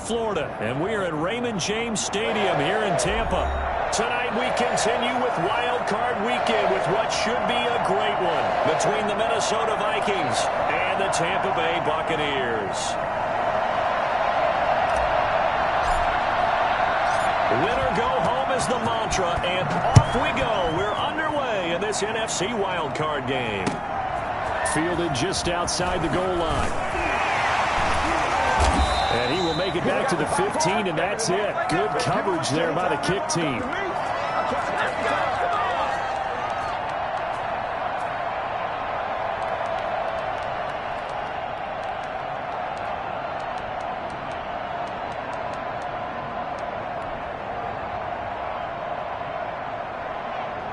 Florida, and we are at Raymond James Stadium here in Tampa. Tonight we continue with Wild Card Weekend with what should be a great one between the Minnesota Vikings and the Tampa Bay Buccaneers. Winner go home is the mantra, and off we go. We're underway in this NFC Wild Card game. Fielded just outside the goal line. And he will make it back to the 15, and that's it. Good coverage there by the kick team.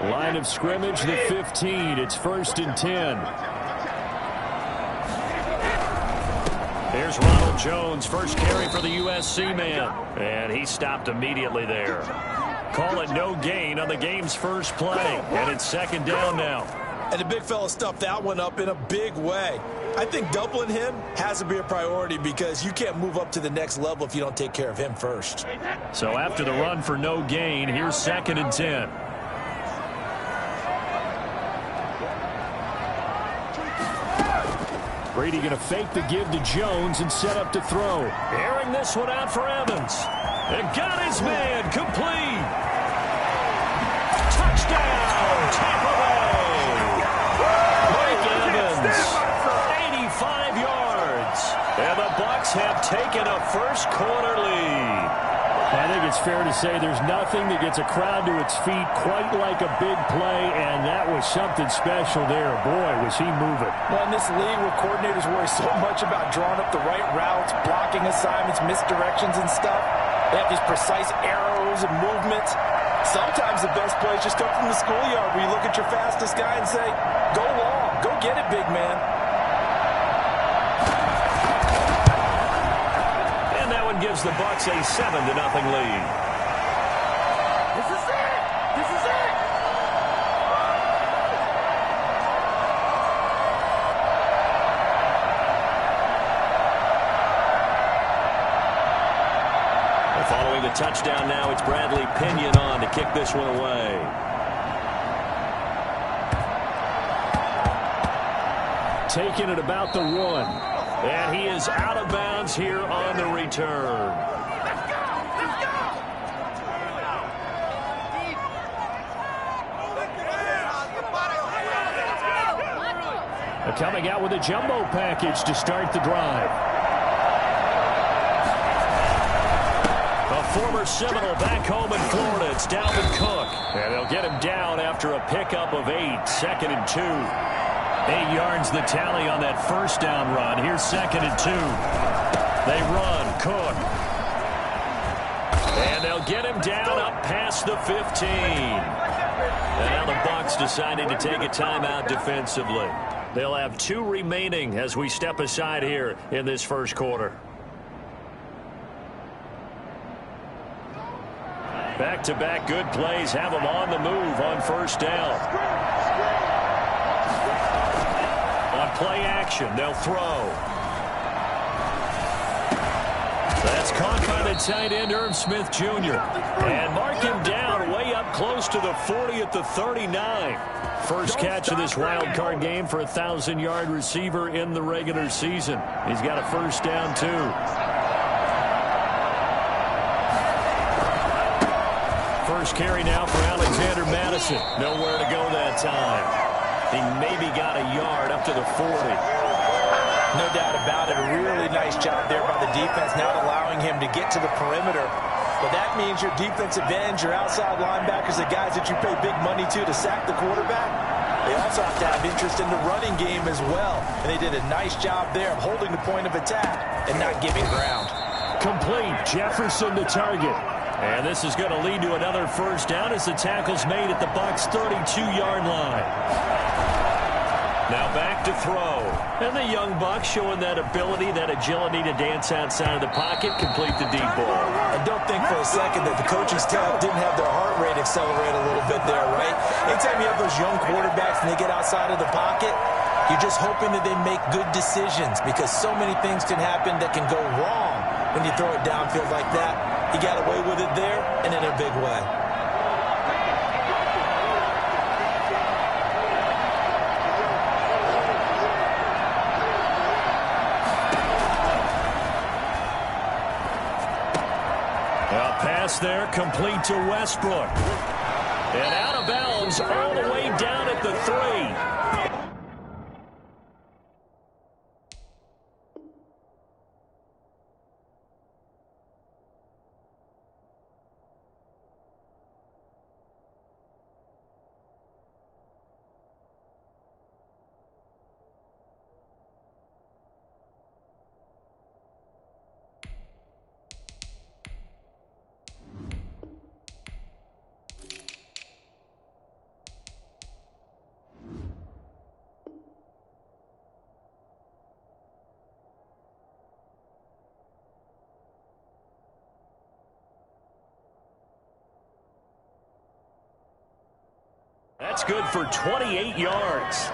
Line of scrimmage, the 15. It's 1st and 10. Here's Ronald Jones, first carry for the USC man. And he stopped immediately there. Call it no gain on the game's first play. And it's 2nd down now. And the big fella stuffed that one up in a big way. I think doubling him has to be a priority because you can't move up to the next level if you don't take care of him first. So after the run for no gain, here's 2nd and 10. Brady going to fake the give to Jones and set up to throw. Airing this one out for Evans. And got his man complete. Touchdown, Tampa Bay. Mike Evans, 85 yards. And the Bucs have taken a first quarter lead. I think it's fair to say there's nothing that gets a crowd to its feet quite like a big play, and that was something special there. Boy, was he moving. Well, in this league where coordinators worry so much about drawing up the right routes, blocking assignments, misdirections and stuff, they have these precise arrows and movements. Sometimes the best plays just come from the schoolyard where you look at your fastest guy and say, go long, go get it, big man. Gives the Bucs a 7-0 lead. This is it! This is it! Well, following the touchdown now, it's Bradley Pinion on to kick this one away. Taking it about the 1. And he is out of bounds here on the return. Let's go! Let's go! Coming out with a jumbo package to start the drive. A former Seminole back home in Florida. It's Dalvin Cook. And they'll get him down after a pickup of 8. 2nd and 2. 8 yards the tally on that first down run. Here's 2nd and 2. They run. Cook. And they'll get him down up past the 15. And now the Bucs decided to take a timeout defensively. They'll have 2 remaining as we step aside here in this first quarter. Back-to-back good plays have them on the move on first down. Play action. They'll throw. That's caught by the tight end, Irv Smith Jr. And mark him down way up close to the 40 at the 39. First catch of this wild card game for a 1,000-yard receiver in the regular season. He's got a first down, too. First carry now for Alexander Mattison. Nowhere to go that time. He maybe got a yard up to the 40. No doubt about it. A really nice job there by the defense, not allowing him to get to the perimeter. But that means your defensive ends, your outside linebackers, the guys that you pay big money to sack the quarterback, they also have to have interest in the running game as well. And they did a nice job there of holding the point of attack and not giving ground. Complete. Jefferson to target. And this is going to lead to another first down as the tackle's made at the Bucs' 32-yard line. Now back to throw. And the young Bucs showing that ability, that agility to dance outside of the pocket, complete the deep ball. And don't think for a second that the coaching staff didn't have their heart rate accelerate a little bit there, right? Anytime you have those young quarterbacks and they get outside of the pocket, you're just hoping that they make good decisions because so many things can happen that can go wrong when you throw it downfield like that. He got away with it there and in a big way. A pass there complete to Westbrook. And out of bounds all the way down at the 3. That's good for 28 yards.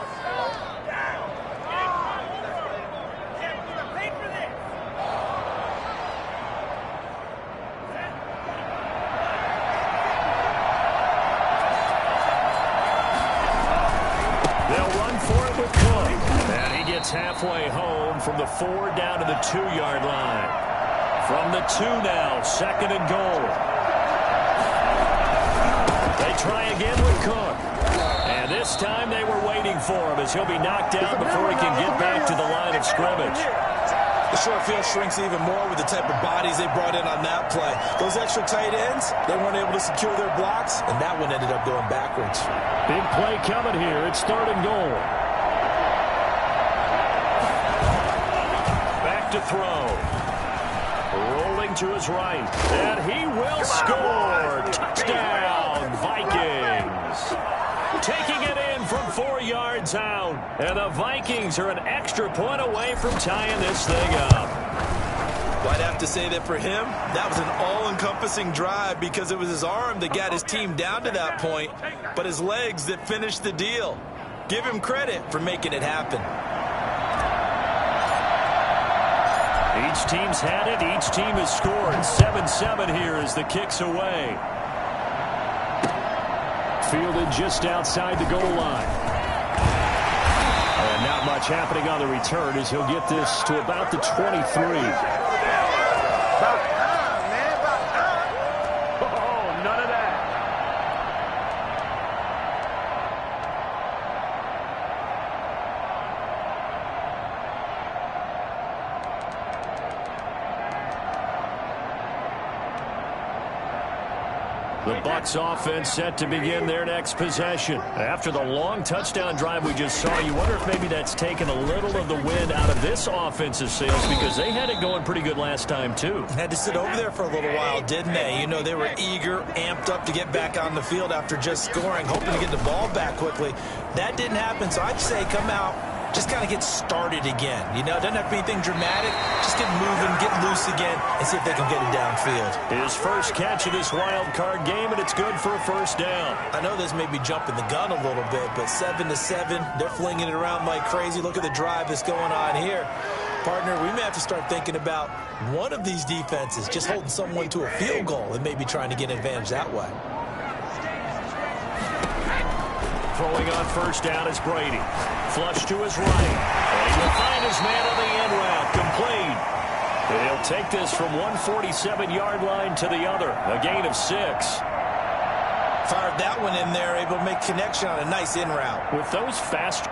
They'll run for it with Cook. And he gets halfway home from the 4 down to the 2-yard line. From the 2 now, 2nd and goal. They try again with Cook. And this time they were waiting for him as he'll be knocked down before he can get back to the line of scrimmage. The short field shrinks even more with the type of bodies they brought in on that play. Those extra tight ends, they weren't able to secure their blocks, and that one ended up going backwards. Big play coming here. It's 3rd and goal. Back to throw. Rolling to his right. And he will score. Touchdown, Vikings. Taking it in from 4 yards out. And the Vikings are an extra point away from tying this thing up. Well, I'd have to say that for him, that was an all-encompassing drive because it was his arm that got his team down to that point, but his legs that finished the deal. Give him credit for making it happen. Each team's had it. Each team has scored. 7-7 here as the kick's away. Fielded just outside the goal line. And not much happening on the return as he'll get this to about the 23. About time, man. About time. Oh, none of that. The Bucs offense set to begin their next possession. After the long touchdown drive we just saw, you wonder if maybe that's taken a little of the wind out of this offensive sails because they had it going pretty good last time too. Had to sit over there for a little while, didn't they? You know, they were eager, amped up to get back on the field after just scoring, hoping to get the ball back quickly. That didn't happen, so I'd say come out, just kind of get started again. You know, it doesn't have to be anything dramatic. Just get moving, get loose again, and see if they can get it downfield. His first catch of this wild card game, and it's good for a first down. I know this may be jumping the gun a little bit, but 7-7, they're flinging it around like crazy. Look at the drive that's going on here. Partner, we may have to start thinking about one of these defenses just holding someone to a field goal and maybe trying to get an advantage that way. Throwing on first down is Brady. Flush to his right. And he will find his man on the end route. Complete. And he'll take this from 147-yard line to the other. A gain of 6. Fired that one in there, able to make connection on a nice in route. With those fast...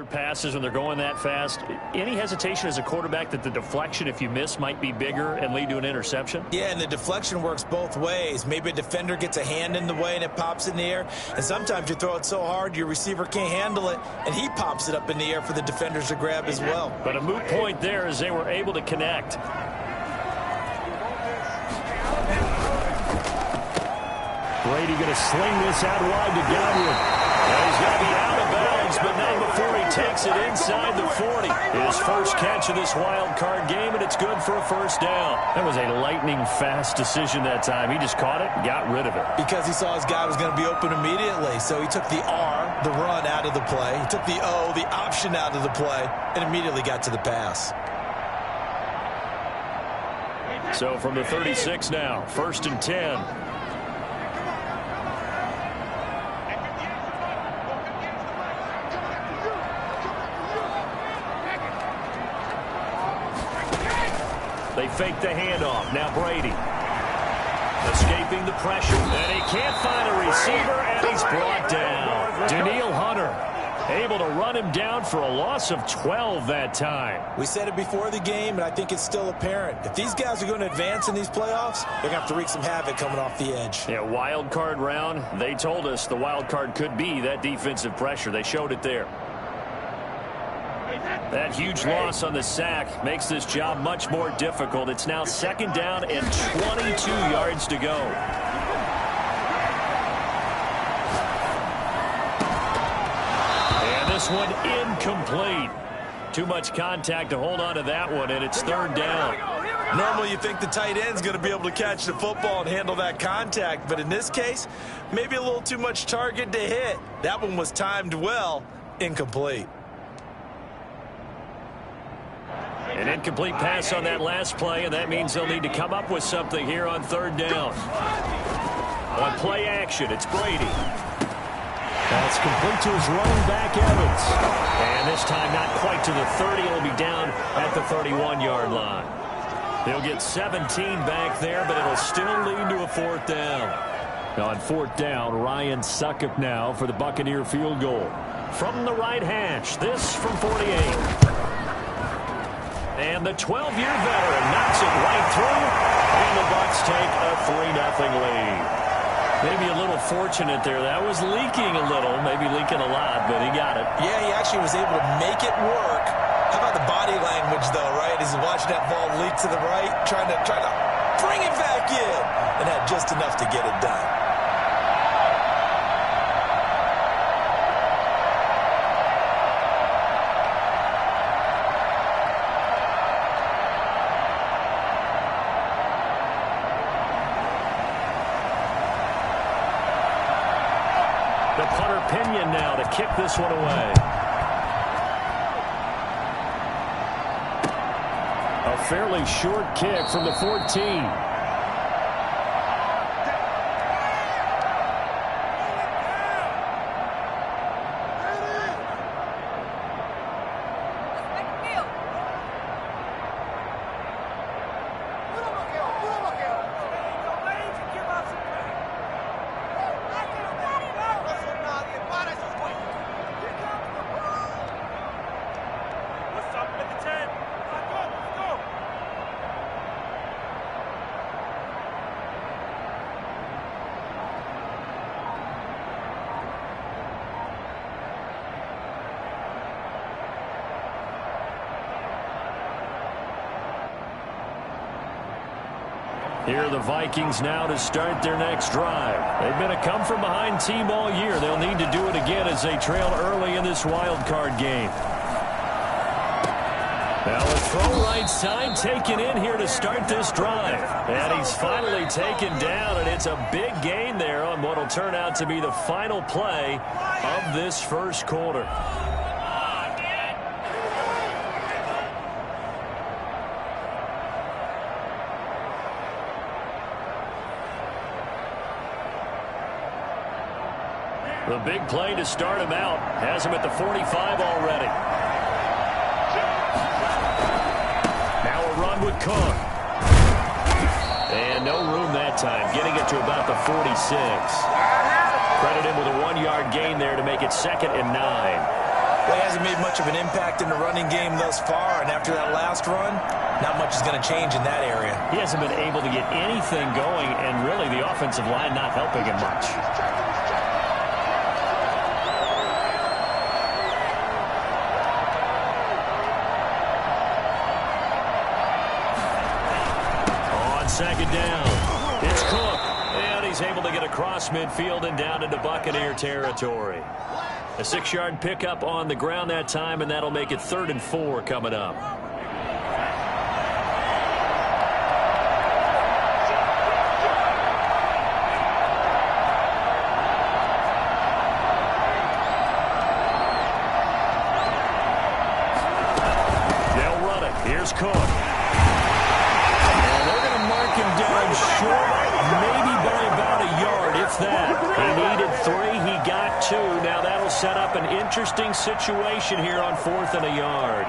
Passes when they're going that fast. Any hesitation as a quarterback that the deflection, if you miss, might be bigger and lead to an interception? Yeah, and the deflection works both ways. Maybe a defender gets a hand in the way and it pops in the air, and sometimes you throw it so hard your receiver can't handle it, and he pops it up in the air for the defenders to grab as well. But a moot point there as they were able to connect. Brady going to sling this out wide to Godwin. He's going to be out of bounds, but not before he takes it inside the 40. His first catch of this wild card game, and it's good for a first down. That was a lightning-fast decision that time. He just caught it and got rid of it. Because he saw his guy was going to be open immediately, so he took the R, the run, out of the play. He took the O, the option, out of the play, and immediately got to the pass. So from the 36 now, 1st and 10. They fake the handoff. Now Brady. Escaping the pressure. And he can't find a receiver, and he's brought down. Danielle Hunter able to run him down for a loss of 12 that time. We said it before the game, and I think it's still apparent. If these guys are going to advance in these playoffs, they're going to have to wreak some havoc coming off the edge. Yeah, wild card round. They told us the wild card could be that defensive pressure. They showed it there. That huge loss on the sack makes this job much more difficult. It's now 2nd down and 22 yards to go. And this one incomplete. Too much contact to hold on to that one, and it's 3rd down. Normally you think the tight end's going to be able to catch the football and handle that contact, but in this case, maybe a little too much target to hit. That one was timed well, incomplete. An incomplete pass on that last play, and that means they'll need to come up with something here on 3rd down. On play action, it's Brady. That's complete to his running back, Evans. And this time not quite to the 30. It'll be down at the 31-yard line. They'll get 17 back there, but it'll still lead to a 4th down. On 4th down, Ryan Succop now for the Buccaneer field goal. From the right hash, this from 48. And the 12-year veteran knocks it right through, and the Bucs take a 3-0 lead. Maybe a little fortunate there. That was leaking a little, maybe leaking a lot, but he got it. Yeah, he actually was able to make it work. How about the body language, though, right? As he's watching that ball leak to the right, trying to bring it back in, and had just enough to get it done. The punter Pinion now to kick this one away. A fairly short kick from the 14. Here are the Vikings now to start their next drive. They've been a come-from-behind team all year. They'll need to do it again as they trail early in this wild card game. Now a throw right side taken in here to start this drive. And he's finally taken down, and it's a big gain there on what will turn out to be the final play of this first quarter. The big play to start him out has him at the 45 already. Now a run with Cook. And no room that time, getting it to about the 46. Credit him with a 1-yard gain there to make it 2nd and 9. Well, he hasn't made much of an impact in the running game thus far, and after that last run, not much is going to change in that area. He hasn't been able to get anything going, and really the offensive line not helping him much. On second down, it's Cook, and he's able to get across midfield and down into Buccaneer territory. A 6-yard pickup on the ground that time, and that'll make it 3rd and 4 coming up. They'll run it. Here's Cook. And they're going to mark him down short, maybe by about a yard, if that. He needed 3. He got 2. Now that'll set up an interesting situation here on 4th and a yard.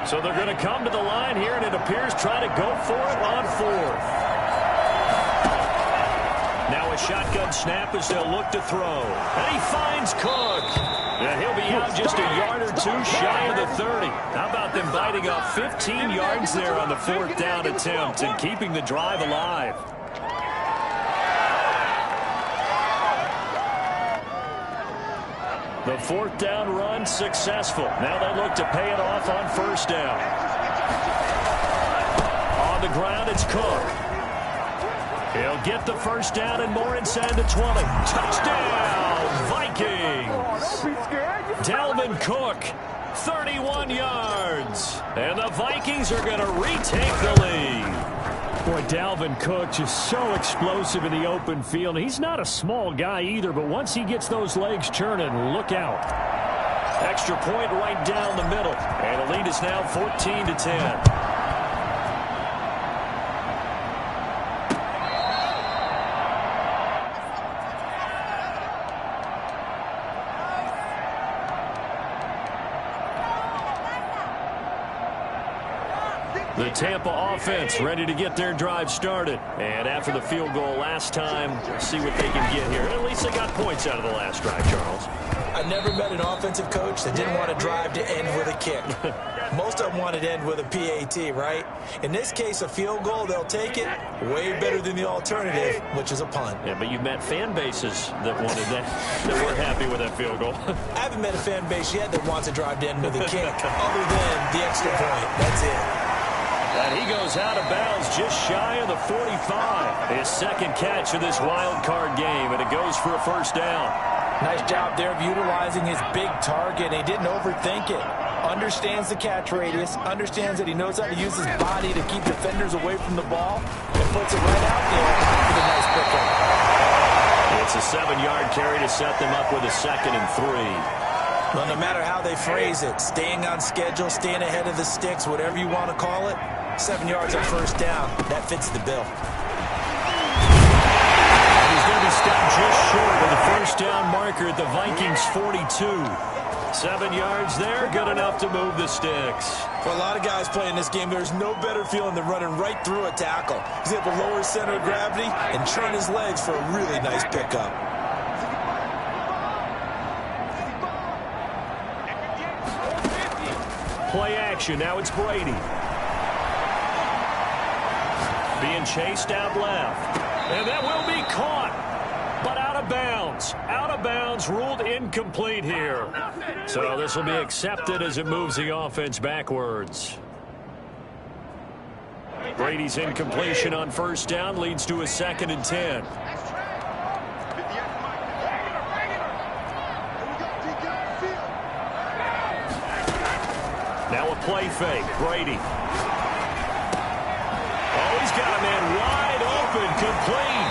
So they're going to come to the line here, and it appears try to go for it on 4th. Now a shotgun snap as they'll look to throw. And he finds Cook. And he'll be out just a yard or 2 shy of the 30. How about them biting off 15 yards there on the 4th down attempt and keeping the drive alive? The 4th down run successful. Now they look to pay it off on 1st down. On the ground, it's Cook. He'll get the 1st down and more inside the 20. Touchdown, Vikings! Dalvin Cook, 31 yards. And the Vikings are going to retake the lead. Boy, Dalvin Cook just so explosive in the open field. He's not a small guy either, but once he gets those legs churning, look out. Extra point right down the middle. And the lead is now 14-10. The Tampa offense ready to get their drive started. And after the field goal last time, we'll see what they can get here. At least they got points out of the last drive, Charles. I never met an offensive coach that didn't want to drive to end with a kick. Most of them wanted to end with a PAT, right? In this case, a field goal, they'll take it. Way better than the alternative, which is a punt. Yeah, but you've met fan bases that wanted that were happy with that field goal. I haven't met a fan base yet that wants to drive to end with a kick, other than the extra point. That's it. And he goes out of bounds just shy of the 45. His second catch of this wild card game, and it goes for a 1st down. Nice job there of utilizing his big target. He didn't overthink it. Understands the catch radius, understands that he knows how to use his body to keep defenders away from the ball, and puts it right out there with a nice pickup. It's a 7-yard carry to set them up with a 2nd and 3. Well, no matter how they phrase it, staying on schedule, staying ahead of the sticks, whatever you want to call it, 7 yards on 1st down, that fits the bill. He's going to be stopped just short of the 1st down marker at the Vikings 42. 7 yards there, good enough to move the sticks. For a lot of guys playing this game, there's no better feeling than running right through a tackle. He's able to lower his center of gravity and turn his legs for a really nice pickup. Play action, now it's Brady. Being chased out left. And that will be caught. But out of bounds. Out of bounds, ruled incomplete here. So this will be accepted as it moves the offense backwards. Brady's incompletion on 1st down leads to a 2nd and 10. Now a play fake. Brady. Oh, he's got a man wide open. Complete.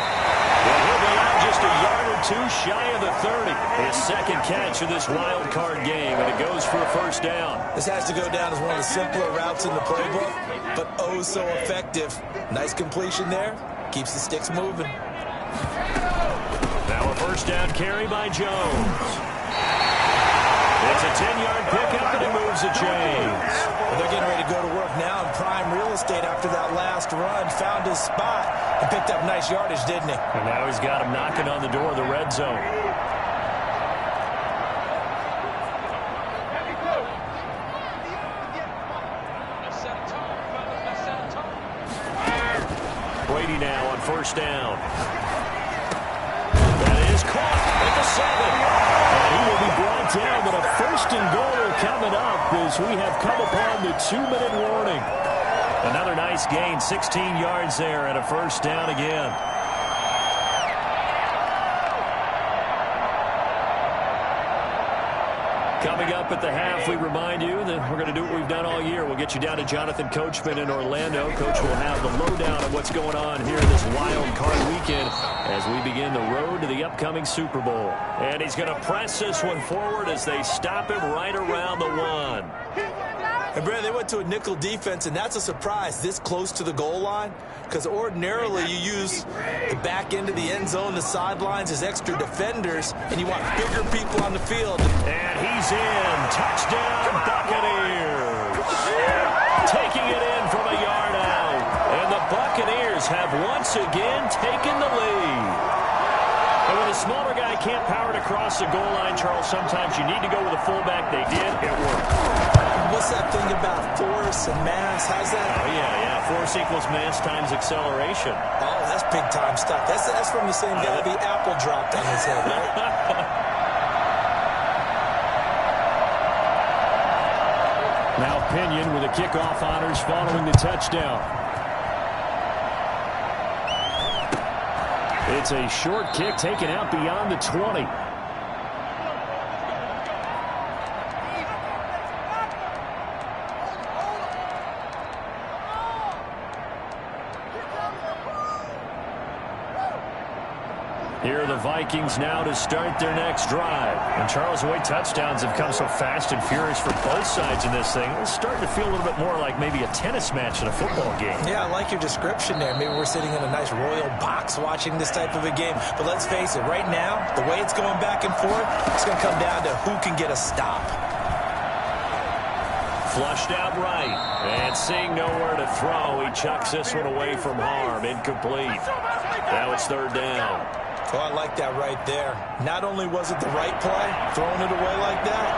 Well, he'll be out just a yard or 2 shy of the 30. His 2nd catch of this wild card game, and it goes for a 1st down. This has to go down as one of the simpler routes in the playbook, but oh so effective. Nice completion there. Keeps the sticks moving. Now a 1st down carry by Jones. It's a 10-yard pickup, and it moves the chains. Well, they're getting ready to go to work now in prime real estate after that last run. Found his spot and picked up nice yardage, didn't he? And now he's got him knocking on the door of the red zone. Brady now on first down. That is caught at the 7. And he will be brought down, but a first and goal coming up as we have come upon the 2-minute warning. Another nice gain, 16 yards there, and a first down again. Coming up at the half, we remind you that we're going to do what we've done all year. We'll get you down to Jonathan Coachman in Orlando. Coach will have the lowdown of what's going on here this wild card weekend as we begin the road to the upcoming Super Bowl. And he's going to press this one forward as they stop him right around the 1. And, Brad, they went to a nickel defense, and that's a surprise this close to the goal line because ordinarily you use the back end of the end zone, the sidelines as extra defenders, and you want bigger people on the field. And he's in. Touchdown, Buccaneers. Taking it in from a yard out. And the Buccaneers have once again taken the lead. And when the smaller guy can't power it across the goal line, Charles, sometimes you need to go with a fullback. They did. It worked. What's that thing about force and mass? How's that? Oh, yeah. Force equals mass times acceleration. Oh, that's big-time stuff. That's from the same guy the apple dropped on his head, right? Now Pinion with the kickoff honors following the touchdown. It's a short kick taken out beyond the 20. Here are the Vikings now to start their next drive. And Charles, the way touchdowns have come so fast and furious for both sides in this thing, it's starting to feel a little bit more like maybe a tennis match in a football game. Yeah, I like your description there. Maybe we're sitting in a nice royal box watching this type of a game. But let's face it, right now, the way it's going back and forth, it's going to come down to who can get a stop. Flushed out right. And seeing nowhere to throw, he chucks this one away from harm. Incomplete. Now it's third down. Oh, I like that right there. Not only was it the right play, throwing it away like that,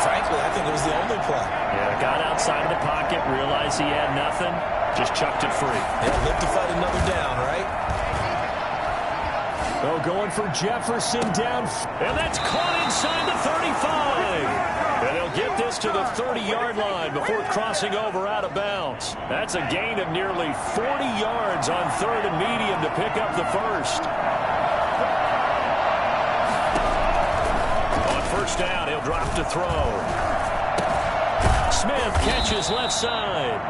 frankly, I think it was the only play. Yeah, got outside of the pocket, realized he had nothing, just chucked it free. Yeah, live to fight another down, right? Oh, going for Jefferson down, and that's caught inside the 35. And they'll get this to the 30-yard line before crossing over out of bounds. That's a gain of nearly 40 yards on third and medium to pick up the first. First down, he'll drop to throw. Smith catches left side.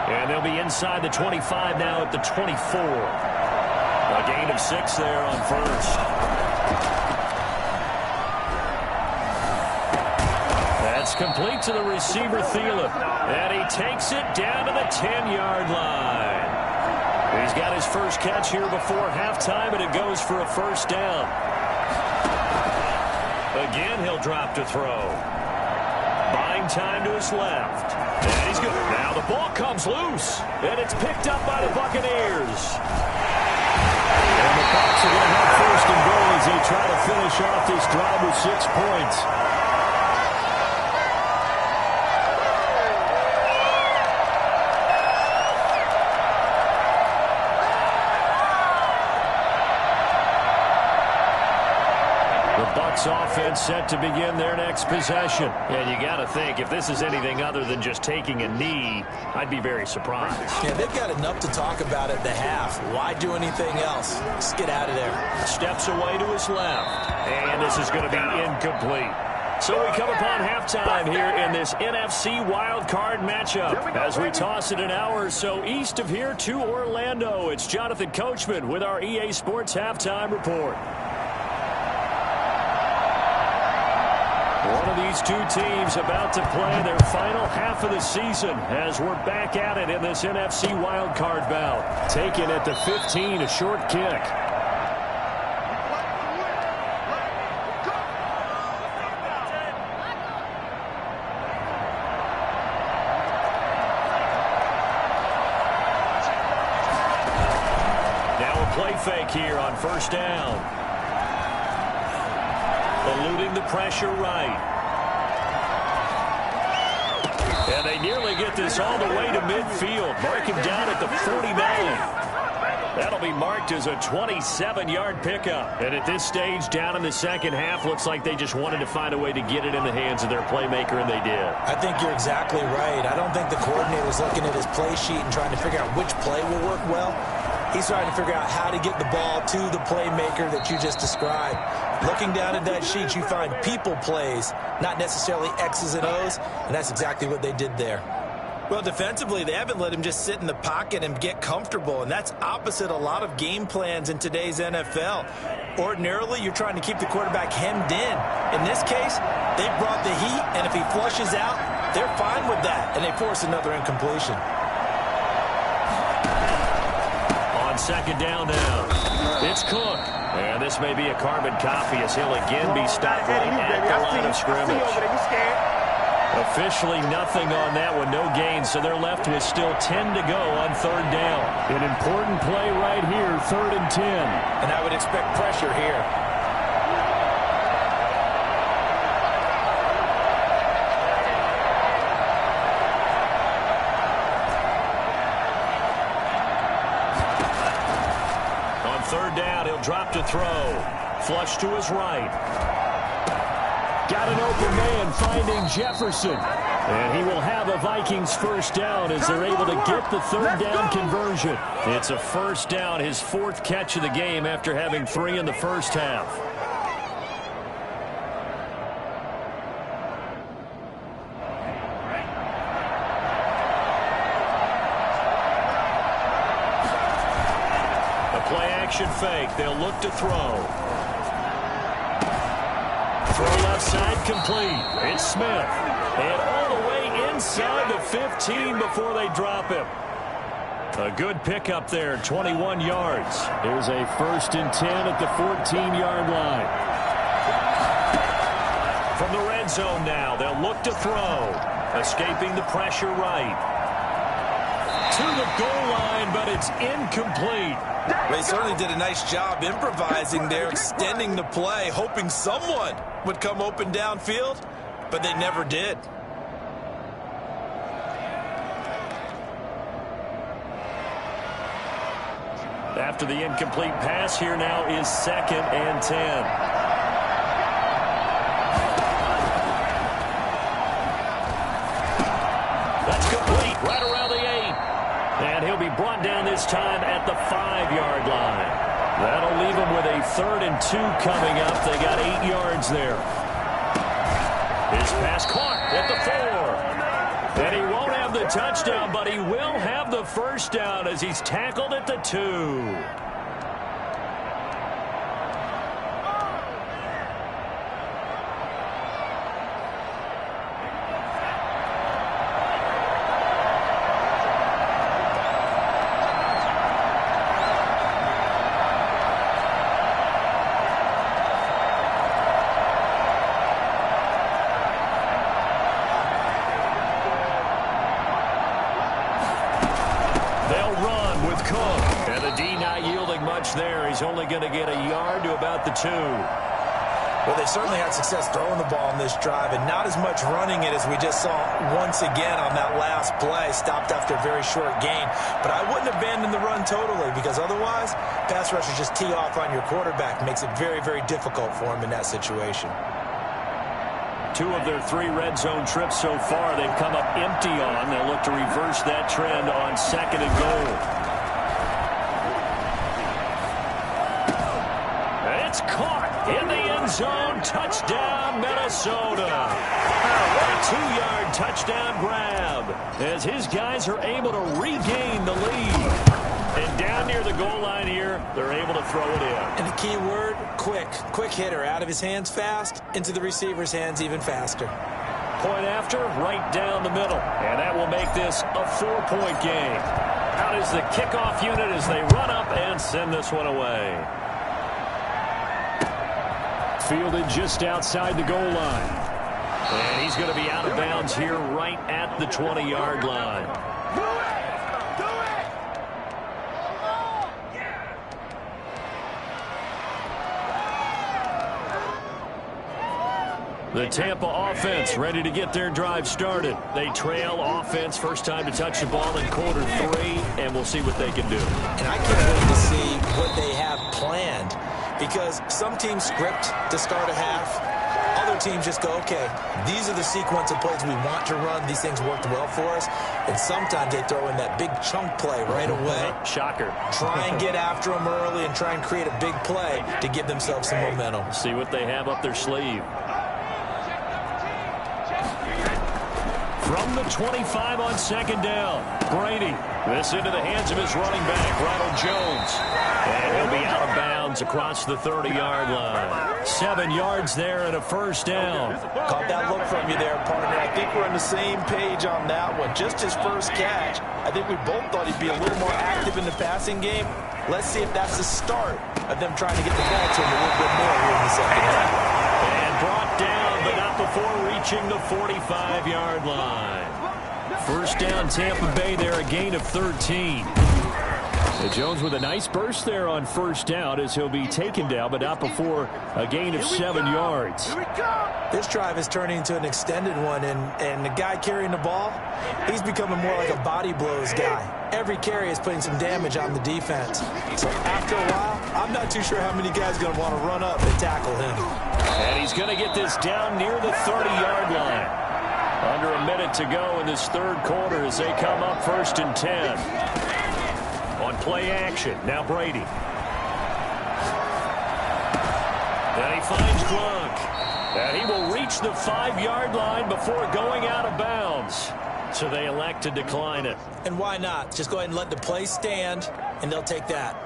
And they'll be inside the 25 now at the 24. A gain of 6 there on first. That's complete to the receiver, Thielen. And he takes it down to the 10-yard line. He's got his first catch here before halftime, and it goes for a first down. Again, he'll drop to throw. Buying time to his left. And he's good. Now the ball comes loose. And it's picked up by the Buccaneers. And the Bucs are going to have first and goal as they try to finish off this drive with 6 points. Offense set to begin their next possession. And you got to think, if this is anything other than just taking a knee, I'd be very surprised. Yeah, they've got enough to talk about at the half. Why do anything else? Just get out of there. Steps away to his left. And this is going to be incomplete. So we come upon halftime here in this NFC wildcard matchup. As we toss it an hour or so east of here to Orlando, it's Jonathan Coachman with our EA Sports Halftime Report. One of these two teams about to play their final half of the season as we're back at it in this NFC wildcard bout. Taken at the 15, a short kick. play fake here on first down. Eluding the pressure right. And they nearly get this all the way to midfield. Mark him down at the 49. That'll be marked as a 27-yard pickup. And at this stage, down in the second half, looks like they just wanted to find a way to get it in the hands of their playmaker, and they did. I think you're exactly right. I don't think the coordinator's looking at his play sheet and trying to figure out which play will work well. He's trying to figure out how to get the ball to the playmaker that you just described. Looking down at that sheet, you find people plays, not necessarily X's and O's, and that's exactly what they did there. Well, defensively, they haven't let him just sit in the pocket and get comfortable, and that's opposite a lot of game plans in today's NFL. Ordinarily, you're trying to keep the quarterback hemmed in. In this case, they brought the heat, and if he flushes out, they're fine with that, and they force another incompletion. On second down now, it's Cook. And this may be a carbon copy as he'll again be stopped right at the line of scrimmage. Officially nothing on that one, no gain, so they're left with still 10 to go on third down. An important play right here, 3rd and 10. And I would expect pressure here. On third down, he'll drop to throw. Flush to his right. Got an open man finding Jefferson. And he will have a Vikings first down as they're able to get the third down conversion. It's a first down, his 4th catch of the game after having 3 in the first half. A play-action fake. They'll look to throw. Throw left side complete. It's Smith. And all the way inside the 15 before they drop him. A good pickup there, 21 yards. There's a 1st and 10 at the 14-yard line. From the red zone now, they'll look to throw. Escaping the pressure right. To the goal line, but it's incomplete. They certainly did a nice job improvising there, extending the play, hoping someone would come open downfield, but they never did. After the incomplete pass, here now is 2nd and 10. That's complete, right around the 8. And he'll be brought down this time at the 5-yard line. That'll leave him with a 3rd and 2 coming up. They got 8 yards there. His pass caught at the 4. And he won't have the touchdown, but he will have the first down as he's tackled at the 2. There, he's only going to get a yard to about the 2. Well, they certainly had success throwing the ball on this drive, and not as much running it as we just saw once again on that last play. Stopped after a very short gain. But I wouldn't abandon the run totally, because otherwise, pass rushers just tee off on your quarterback. Makes it very, very difficult for him in that situation. 2 of their 3 red zone trips so far, they've come up empty on. They'll look to reverse that trend on 2nd and goal. It's caught in the end zone. Touchdown, Minnesota. A 2-yard touchdown grab as his guys are able to regain the lead. And down near the goal line here, they're able to throw it in. And the key word, quick. Quick hitter. Out of his hands fast, into the receiver's hands even faster. Point after, right down the middle. And that will make this a 4-point game. Out is the kickoff unit as they run up and send this one away. Fielded just outside the goal line. And he's going to be out of bounds here right at the 20-yard line. The Tampa offense ready to get their drive started. They trail offense, first time to touch the ball in quarter 3, and we'll see what they can do. And I can't wait to see what they have planned, because some teams script to start a half. Other teams just go, okay, these are the sequence of plays we want to run. These things worked well for us. And sometimes they throw in that big chunk play right away. Shocker. Try and get after them early and try and create a big play to give themselves some momentum. See what they have up their sleeve. From the 25 on second down, Brady. This into the hands of his running back, Ronald Jones. And he'll be out of bounds across the 30-yard line. 7 yards there and a first down. Caught that look from you there, partner. I think we're on the same page on that one. Just his first catch. I think we both thought he'd be a little more active in the passing game. Let's see if that's the start of them trying to get the ball to him a little bit more here in the second half. And brought down, but not before reaching the 45-yard line. First down, Tampa Bay there, a gain of 13. Jones with a nice burst there on first down as he'll be taken down, but not before a gain of 7 yards. This drive is turning into an extended one, and the guy carrying the ball, he's becoming more like a body blows guy. Every carry is putting some damage on the defense. So after a while, I'm not too sure how many guys are going to want to run up and tackle him. And he's going to get this down near the 30-yard line. Under a minute to go in this third quarter as they come up 1st and 10. On play action, now Brady. And he finds Gronk. And he will reach the 5-yard line before going out of bounds. So they elect to decline it. And why not? Just go ahead and let the play stand, and they'll take that.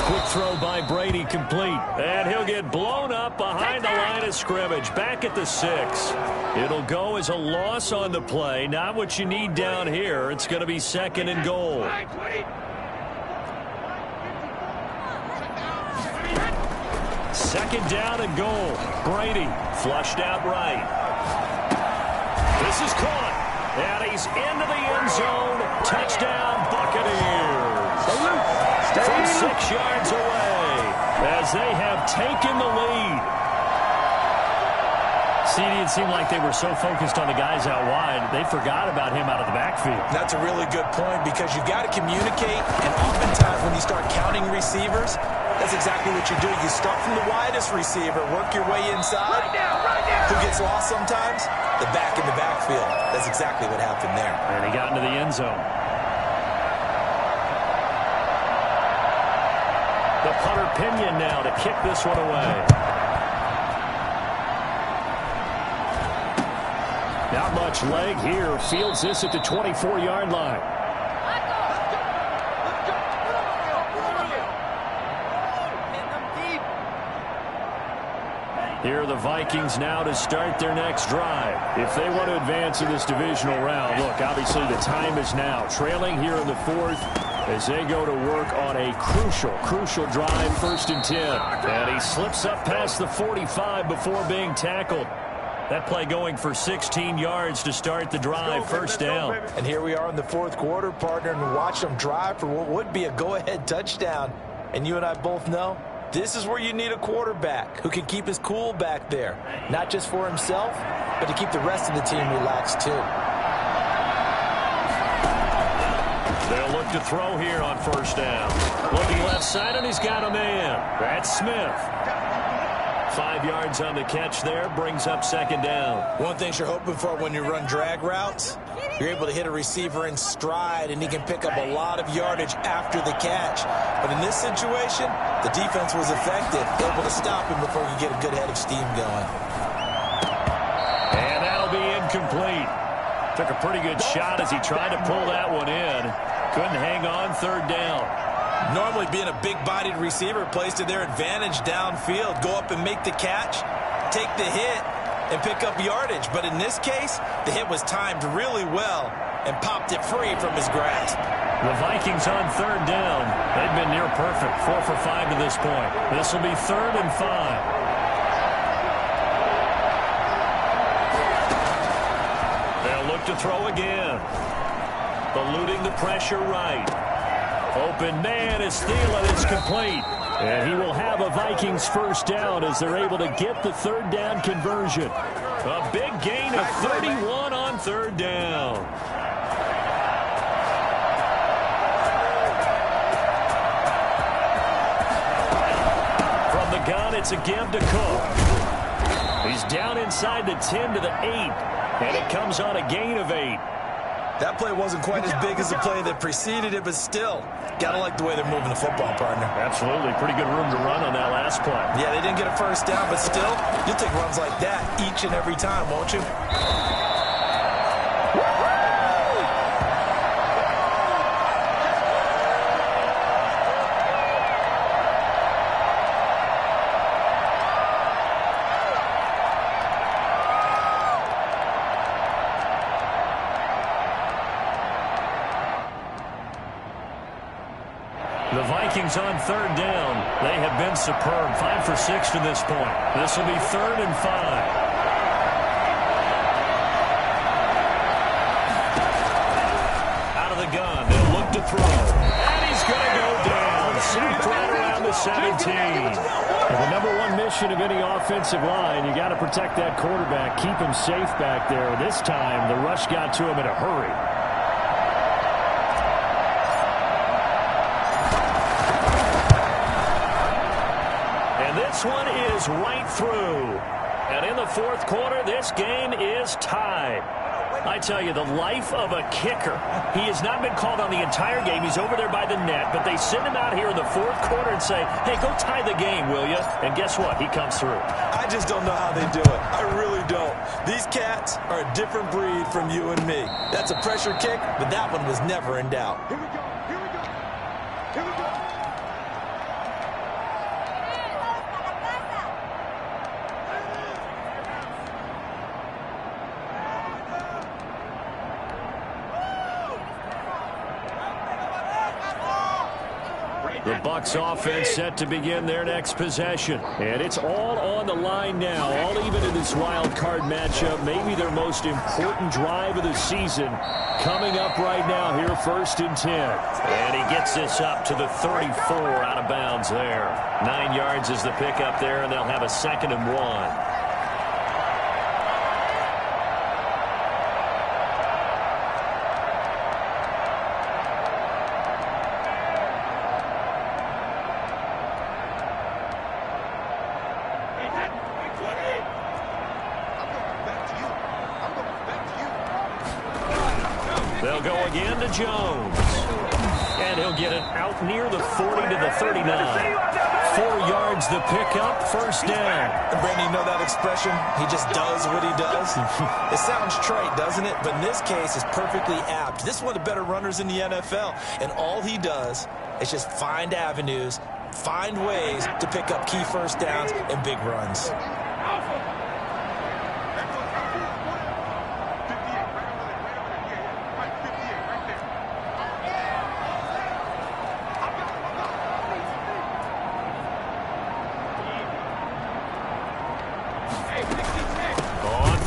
Quick throw by Brady complete. And he'll get blown up behind the line of scrimmage. Back at the 6. It'll go as a loss on the play. Not what you need down here. It's going to be 2nd and goal. Second down and goal. Brady flushed out right. This is caught. And he's into the end zone. Touchdown, Buccaneers. From 6 yards away as they have taken the lead. CD, it seemed like they were so focused on the guys out wide, they forgot about him out of the backfield. That's a really good point, because you've got to communicate, and oftentimes when you start counting receivers, that's exactly what you do. You start from the widest receiver, work your way inside. Who gets lost sometimes? The back in the backfield. That's exactly what happened there. And he got into the end zone. The punter Pinion now to kick this one away. Not much leg here. Fields this at the 24-yard line. Here are the Vikings now to start their next drive. If they want to advance in this divisional round, look, obviously the time is now. Trailing here in the 4th as they go to work on a crucial drive, 1st and 10. And he slips up past the 45 before being tackled. That play going for 16 yards to start the drive, 1st down. And here we are in the 4th quarter, partner, and watch them drive for what would be a go-ahead touchdown. And you and I both know this is where you need a quarterback who can keep his cool back there. Not just for himself, but to keep the rest of the team relaxed too. They'll look to throw here on 1st down. Looking left side, and he's got a man. That's Smith. 5 yards on the catch there, brings up 2nd down. One thing you're hoping for when you run drag routes, you're able to hit a receiver in stride, and he can pick up a lot of yardage after the catch. But in this situation, the defense was effective, able to stop him before you get a good head of steam going. And that'll be incomplete. Took a pretty good shot as he tried to pull that one in. Couldn't hang on, 3rd down. Normally being a big-bodied receiver plays to their advantage downfield. Go up and make the catch, take the hit, and pick up yardage. But in this case, the hit was timed really well and popped it free from his grasp. The Vikings on 3rd down. They've been near perfect, 4 for 5 to this point. This will be 3rd and 5. They'll to throw again. Eluding the pressure right. Open man is Thielen. It's complete. And he will have a Vikings first down as they're able to get the third down conversion. A big gain of 31 on third down. From the gun, it's again to Cook. He's down inside the 10 to the 8. And it comes on a gain of 8. That play wasn't quite as big as the play that preceded it, but still, gotta like the way they're moving the football, partner. Absolutely. Pretty good room to run on that last play. Yeah, they didn't get a first down, but still, you'll take runs like that each and every time, won't you? The Vikings on third down. They have been superb. 5 for 6 to this point. This will be 3rd and 5. Out of the gun. They'll look to throw. And he's going to go down. Sacked right around the 17. And the number one mission of any offensive line, you got to protect that quarterback, keep him safe back there. This time, the rush got to him in a hurry. This one is right through. And in the fourth quarter, this game is tied. I tell you, the life of a kicker. He has not been called on the entire game. He's over there by the net, but they send him out here in the fourth quarter and say, hey, go tie the game, will you? And guess what? He comes through. I just don't know how they do it. I really don't. These cats are a different breed from you and me. That's a pressure kick, but that one was never in doubt. Here we go. Here we go. Here we go. The Bucs offense set to begin their next possession. And it's all on the line now, all even in this wild card matchup. Maybe their most important drive of the season coming up right now here, 1st and 10. And he gets this up to the 34 out of bounds there. 9 yards is the pickup there, and they'll have a 2nd and 1. They'll go again to Jones. And he'll get it out near the 40 to the 39. 4 yards the pickup, first down. And Brandon, you know that expression? He just does what he does. It sounds trite, doesn't it? But in this case, it's perfectly apt. This is one of the better runners in the NFL. And all he does is just find avenues, find ways to pick up key first downs and big runs.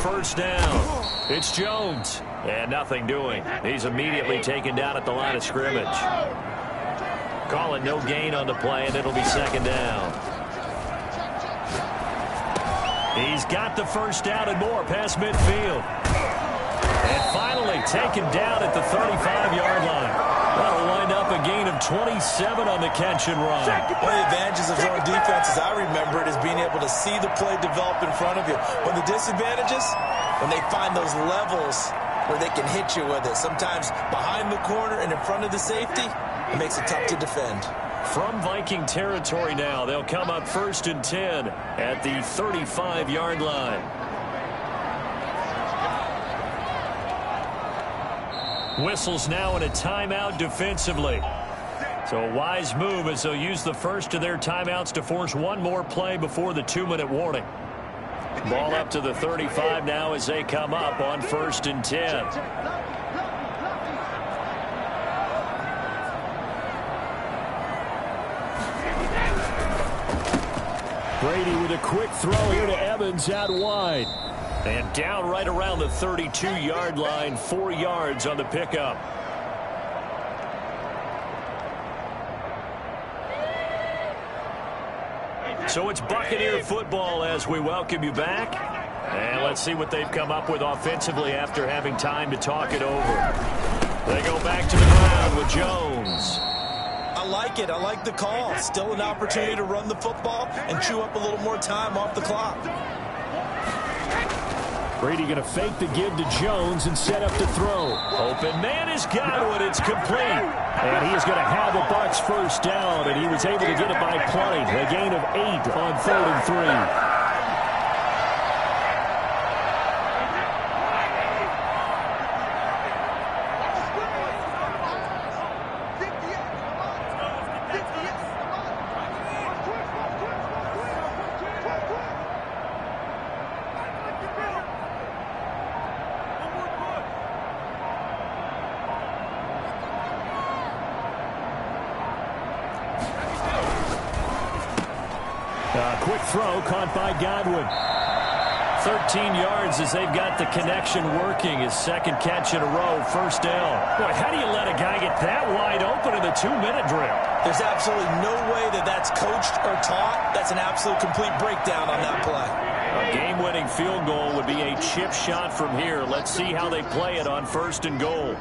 First down. It's Jones. And nothing doing. He's immediately taken down at the line of scrimmage. Calling no gain on the play, and it'll be 2nd down. He's got the first down and more past midfield. And finally taken down at the 35-yard line. That'll wind up a gain of 27 on the catch and run. One of the advantages of zone defense, as I remember it, is being able to see the play develop in front of you. When the disadvantages, when they find those levels where they can hit you with it, sometimes behind the corner and in front of the safety, it makes it tough to defend. From Viking territory now, they'll come up 1st and 10 at the 35-yard line. Whistles now in a timeout defensively. So a wise move as they'll use the first of their timeouts to force one more play before the 2-minute warning. Ball up to the 35 now as they come up on 1st and 10. Brady with a quick throw here to Evans out wide. And down right around the 32-yard line, 4 yards on the pickup. So it's Buccaneer football as we welcome you back. And let's see what they've come up with offensively after having time to talk it over. They go back to the ground with Jones. I like it. I like the call. Still an opportunity to run the football and chew up a little more time off the clock. Brady going to fake the give to Jones and set up to throw. Open man is Godwin. It's complete. And he is going to have the Bucs first down, and he was able to get it by plenty. A gain of 8 on 3rd and 3. Quick throw caught by Godwin. 13 yards as they've got the connection working. His second catch in a row, first down. Boy, how do you let a guy get that wide open in the 2-minute drill? There's absolutely no way that that's coached or taught. That's an absolute complete breakdown on that play. A game-winning field goal would be a chip shot from here. Let's see how they play it on 1st and goal.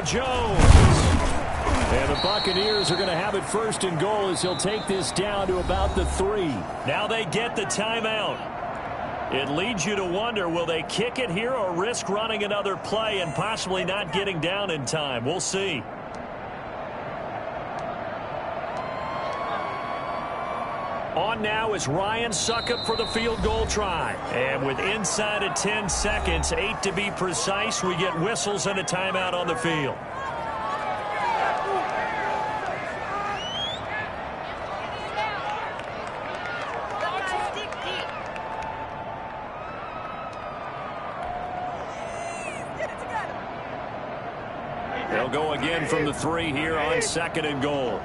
Jones. And the Buccaneers are going to have it 1st and goal as he'll take this down to about the 3. Now they get the timeout. It leads you to wonder, will they kick it here or risk running another play and possibly not getting down in time? We'll see. On now is Ryan Succop for the field goal try. And with inside of 10 seconds, 8 to be precise, we get whistles and a timeout on the field. They'll go again from the 3 here on 2nd and goal.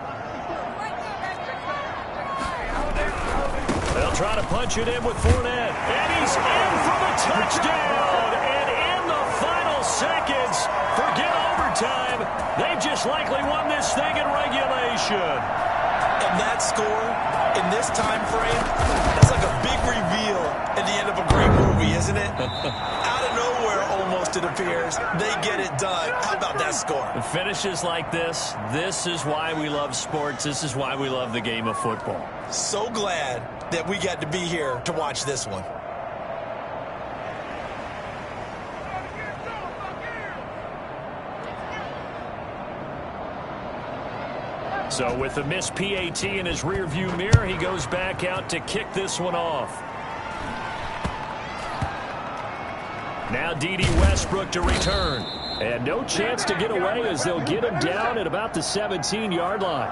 They'll try to punch it in with Fournette. And he's in for the touchdown. And in the final seconds, forget overtime. They've just likely won this thing in regulation. And that score in this time frame, that's like a big reveal at the end of a great movie, isn't it? Out of nowhere, almost, it appears. They get it done. How about that score? Finishes like this is why we love sports. This is why we love the game of football. So glad that we got to be here to watch this one. So with the missed PAT in his rearview mirror, he goes back out to kick this one off. Now D.D. Westbrook to return. And no chance to get away as they'll get him down at about the 17-yard line.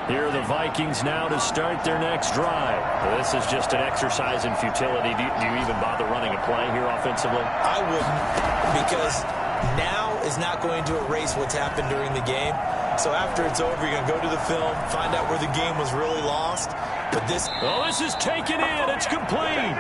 Here are the Vikings now to start their next drive. This is just an exercise in futility. Do you even bother running a play here offensively? I wouldn't, because now is not going to erase what's happened during the game. So after it's over, you're going to go to the film, find out where the game was really lost. But this is taken in. It's complete.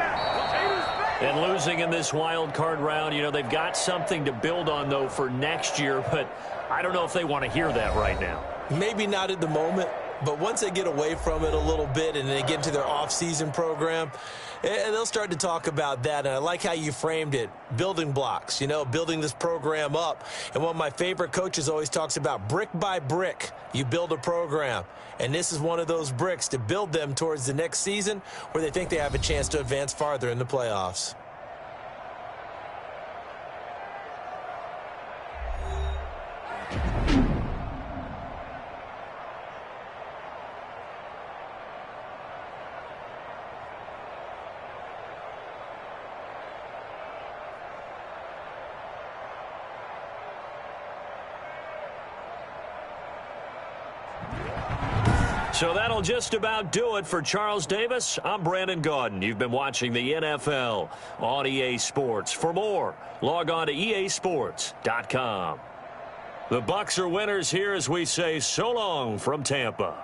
And losing in this wild card round, you know, they've got something to build on, though, for next year. But I don't know if they want to hear that right now. Maybe not at the moment. But once they get away from it a little bit and they get into their off-season program, they'll start to talk about that. And I like how you framed it, building blocks, you know, building this program up. And one of my favorite coaches always talks about brick by brick, you build a program. And this is one of those bricks to build them towards the next season where they think they have a chance to advance farther in the playoffs. So that'll just about do it for Charles Davis. I'm Brandon Gaudin. You've been watching the NFL on EA Sports. For more, log on to easports.com. The Bucs are winners here as we say so long from Tampa.